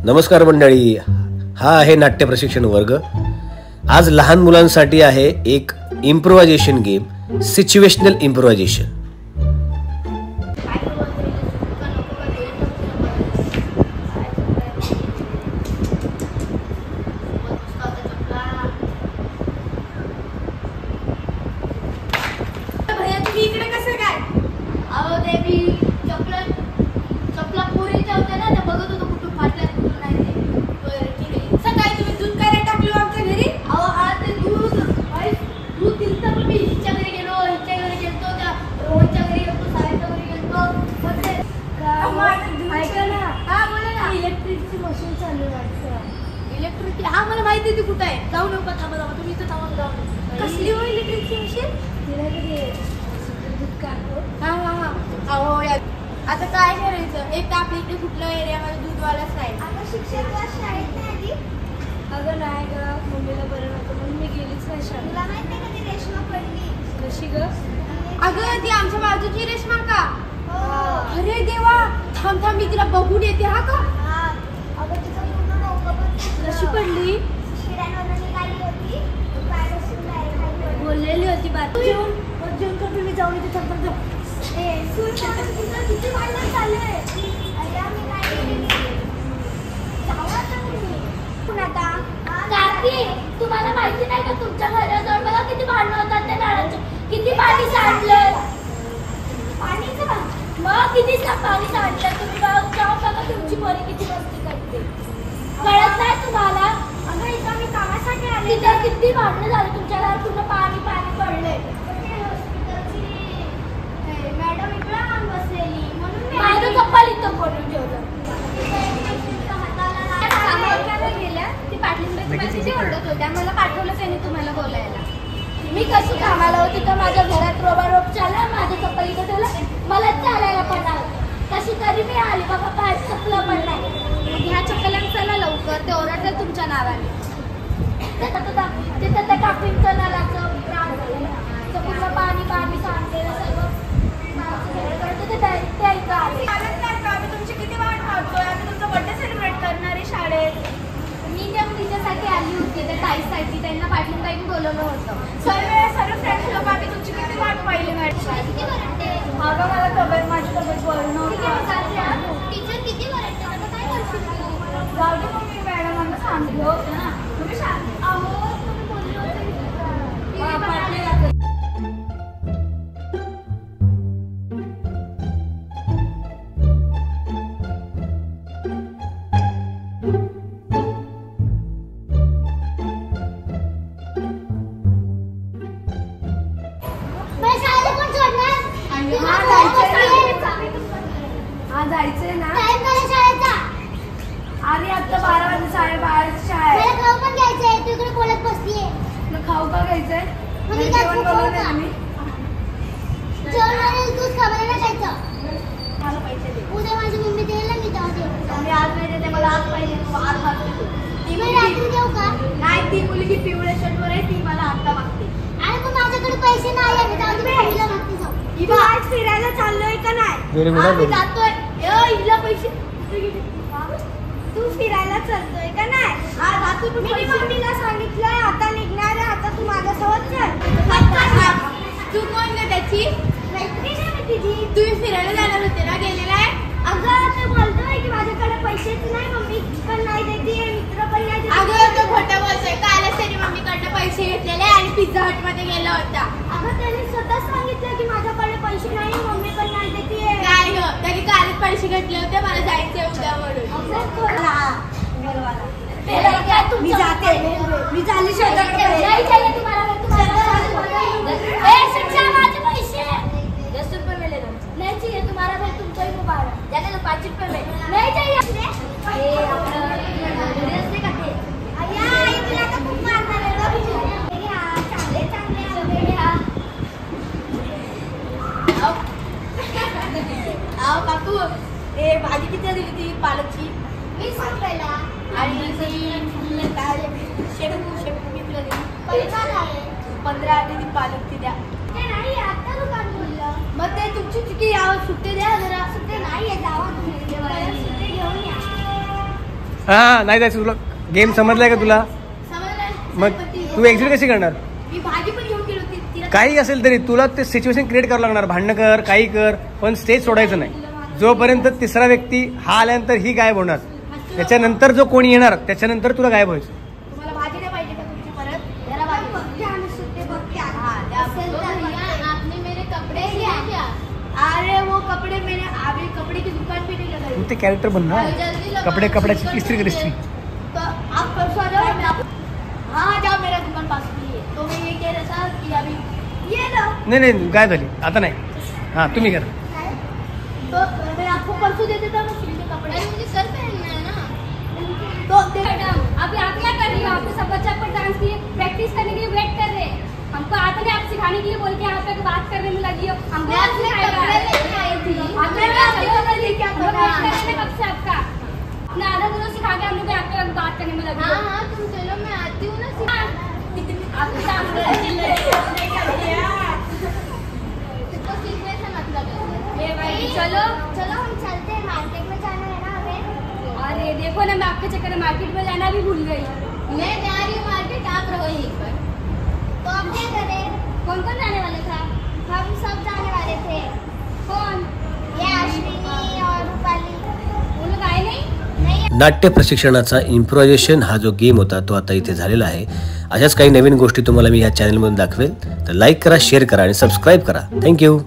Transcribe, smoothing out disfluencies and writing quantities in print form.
नमस्कार मंडळी, हा आहे नाट्य प्रशिक्षण वर्ग। आज लहान मुलांसाठी आहे एक improvisation game, situational improvisation. Electric हा मला माहिती आहे ती कुठे आहे, जाऊ नको का? थांबा तुम्ही इथं थांबा, जाऊ। कसली हो इलेक्ट्रिकची मशीन? हा हा हा अहो यार, आता काय करायचं? एक तर आपल्या इथे कुठल्या एरियामध्ये दूधवालाच नाही। आता शिक्षण शाळेत नाही आली? अगं नाही ग, मम्मीला बरं नव्हतं म्हणून मी गेलीच नाही शाळेत। तुला माहित नाही का ती रेश्मा पडली? कशी ग? अगं ती आमच्या बाजूची रेश्मा का? अरे देवा, थांब थांब मी तिला बघून येते। हा का? अगं तिचं पूर्ण डोकं पण कशी पडली? शिरांवरून निघाली होती, पाय बसून डायरेक्ट बोललेली होती बात जेवण करतो मी, जाऊन येते। थांब थांब किती वाईट चाललंय। तुम्हाला माहिती नाही का तुमच्या घराजवळ बघा किती भांडण होतात त्या झाडाचे? किती पाणी सांडलं? पाणीचं मग किती पाणी सांडलं? तुम्ही जाऊ बघा तुमची पोरी किती मस्ती करते, कळत नाही तुम्हाला? अगं इथं मी कामासाठी आले, तिथं किती भांडणं झालं, तुमच्या घरात पूर्ण पाणी पाणी पडलंय। मॅडम इकडे आणून बसलेली म्हणून माझं चप्पल इथं पडून ठेवलं। ती पाटलींबाई किती ओरडत होत्या, मला पाठवलं त्यांनी तुम्हाला बोलायला। मी कशी कामाला होती तर माझ्या घरात रोबारोब चालला, माझं चप्पल इथं ठेवलं, मला चालायला पण आलं। कशी तरी मी आली बाबा, पाय चप्पल पण नाही। ह्या चप्पलांना चला लवकर, ते ओरडतात तुमच्या नावाने। तिथं त्या कापींचं नळाचं पूर्ण पाणी पाणी सांडलेलं सगळं आम्ही तुमची किती वाट पाहतोय। आम्ही तुमचा बर्थडे सेलिब्रेट करणार आहे शाळेत। मी जेव्हा तिच्यासाठी आली होती त्या ताईसाठी, त्यांना पाटलींबाईंनी बोलवलं होतं। सर्व फ्रेंड्स लोक आम्ही तुमची किती वाट पाहिली मॅडम। अगं मला तब्येत, माझी तब्येत बरी नव्हती। टीचर किती वरडते, आता काय करशील तू? जाऊ दे मग, मी मॅडमांना सांगितलं होतं ना। तुम्ही तुम्ही बोलले होते जायचंय ना? अरे आता 12 वाजता साडेबाराची शाळा आहे। मला खाऊ पण घ्यायचंय, तू इकडे बोलत बसलीये। तुला खाऊ का घ्यायचंय? मी जेवण बनवलंय आम्ही। जेवण बनवलं, दूध खायला खायचं। मला पैसे दे। उद्या माझी मम्मी देईल ना, मी तेव्हा देऊ। मी आज नाही देते, मला आज पाहिजे, तू आज मागतो। मी रात्री देऊ का? नाही, ती मुलगी पिवळ्या शर्टवर आहे, ती मला आता मागते। अरे पण माझ्याकडे पैसे नाही आहेत, जाऊ दे, मम्मीला मागते जाऊ। तू आज फिरायला चाललोय का नाही? आम्ही जातोय। हिला पैसे तू फिरायला चालतोय का नाही? हा जातो। मी मम्मीला सांगितलंय आता निघणार आहे, आता तू माझ्यासोबत चल। तू कोण ग त्याची मैत्रीण आहे तुझी? तुम्ही फिरायला जाणार होते ना, गेलेला आहे? अगं ते बोलतोय की माझ्याकडे पैसेच नाही, मम्मी पण नाही देते, मित्र पण नाही देते। अगं तो खोटं बोलतोय, कालच त्याने मम्मीकडनं पैसे घेतलेले आणि पिझ्झा हट मध्ये गेला होता। अगं त्याने स्वतः सांगितलं की माझ्याकडे पैसे नाही, मम्मी पण नाही देते। काय ग, त्याने कालच पैसे घेतले होते, मला जायचे उद्या म्हणून। मी जाते, मी चालली शेताकडे। नाही चाहिए तुम्हाला, माझे पैसे 10 रुपये मिले ना? नहीं चाहिए तुम्हारा भाई, तुमको ही मुबारक। जाने दो, 5 रुपये में नहीं चाहिए। आओ काकू, भाजी किती दिली ती पालकची? 20 रुपयाला। आणि शेपू कितीला दिली? 15 आधी ती पालक ती द्या। नाही आता दुकान बोललं, मग ते तुमची चुकी, सुट्टी द्या जरा। सुट्टी नाही आहे, जावा तुम्ही सुट्टी घेऊन या। हा नाही जायचं तुला. गेम समजलाय का तुला? समजलं? मग तू एक्झिट कशी करणार? मी भाजी पण घेऊन गेलो तिला. काही असेल तरी तुला ते सिच्युएशन क्रिएट करावं लागणार. भांडणं कर, काही कर, पण स्टेज सोडायचं नाही. जोपर्यंत तिसरा व्यक्ती हा आल्यानंतर ही गायब होणार, त्याच्यानंतर जो कोणी येणार त्याच्यानंतर तुला गायब व्हायचं. तुम्हाला भाजी नाही पाहिजे का तुमची परत? जरा भाजी. बघते आणि सुट्टे बघते आता. हाँ, क्या असेल बोलो तर भैया, बघते. आपने मेरे कपड़े लिए क्या? अरे वो कपड़े मैंने अभी कपड़े की दुकान पे नहीं लगाई. तू ते कॅरेक्टर बन ना. जल्दी लगाओ, कपड्याची सुपर इस्त्री कर जल्दी. इस्त्री. तो आप परसों आ जाओ, मैं आपको हाँ जाओ मेरा दुकान पास में ही है. तो मैं ये कह रहा था कि अभी ये लो. नाही नाही गायब झाली आता नाही. हा तुम्ही करा. तो मैं आपको परसों दे देता हूँ सिल के कपड़े. अरे मुझे कल पहनना है ना. तो मैडम आप यहाँ क्या कर रही हो? आपके सब बच्चा पर डांस की प्रैक्टिस करने के लिए वेट कर रहे हैं. हमको आता नहीं, आप सिखाने के लिए बोल के यहाँ पे बात करने में लगी हो. हमको मैं अपने कपड़े लेके आई थी. आपने क्या करना कब से आपका अपना आधा गुरु सिखा के हम लोग यहाँ पे बात करने में लगे. हाँ तुम चलो मैं आती हूँ ना सिखा. आपके सामने इसको सीखने से मतलब है. ये भाई चलो चलो हम चलते हैं, मार्केट में जाना है ना हमें. अरे देखो ना मैं आपके चक्कर में मार्केट में जाना भी भूल गई. मैं जा रही हूँ मार्केट, आप रहो यहीं पर. तो अब क्या करें? कौन कौन जाने वाले था? हम सब जाने वाले थे. कौन? ये अश्विनी और रूपाली. वो लोग आए नहीं. नाट्य प्रशिक्षणाचा इम्प्रोव्हायझेशन हा जो गेम होता तो आता इथे झालेला आहे. अशाच काही नवीन गोष्टी तुम्हाला मी ह्या चॅनलमधून दाखवेल. तर लाईक करा, शेअर करा आणि सबस्क्राईब करा. थँक्यू.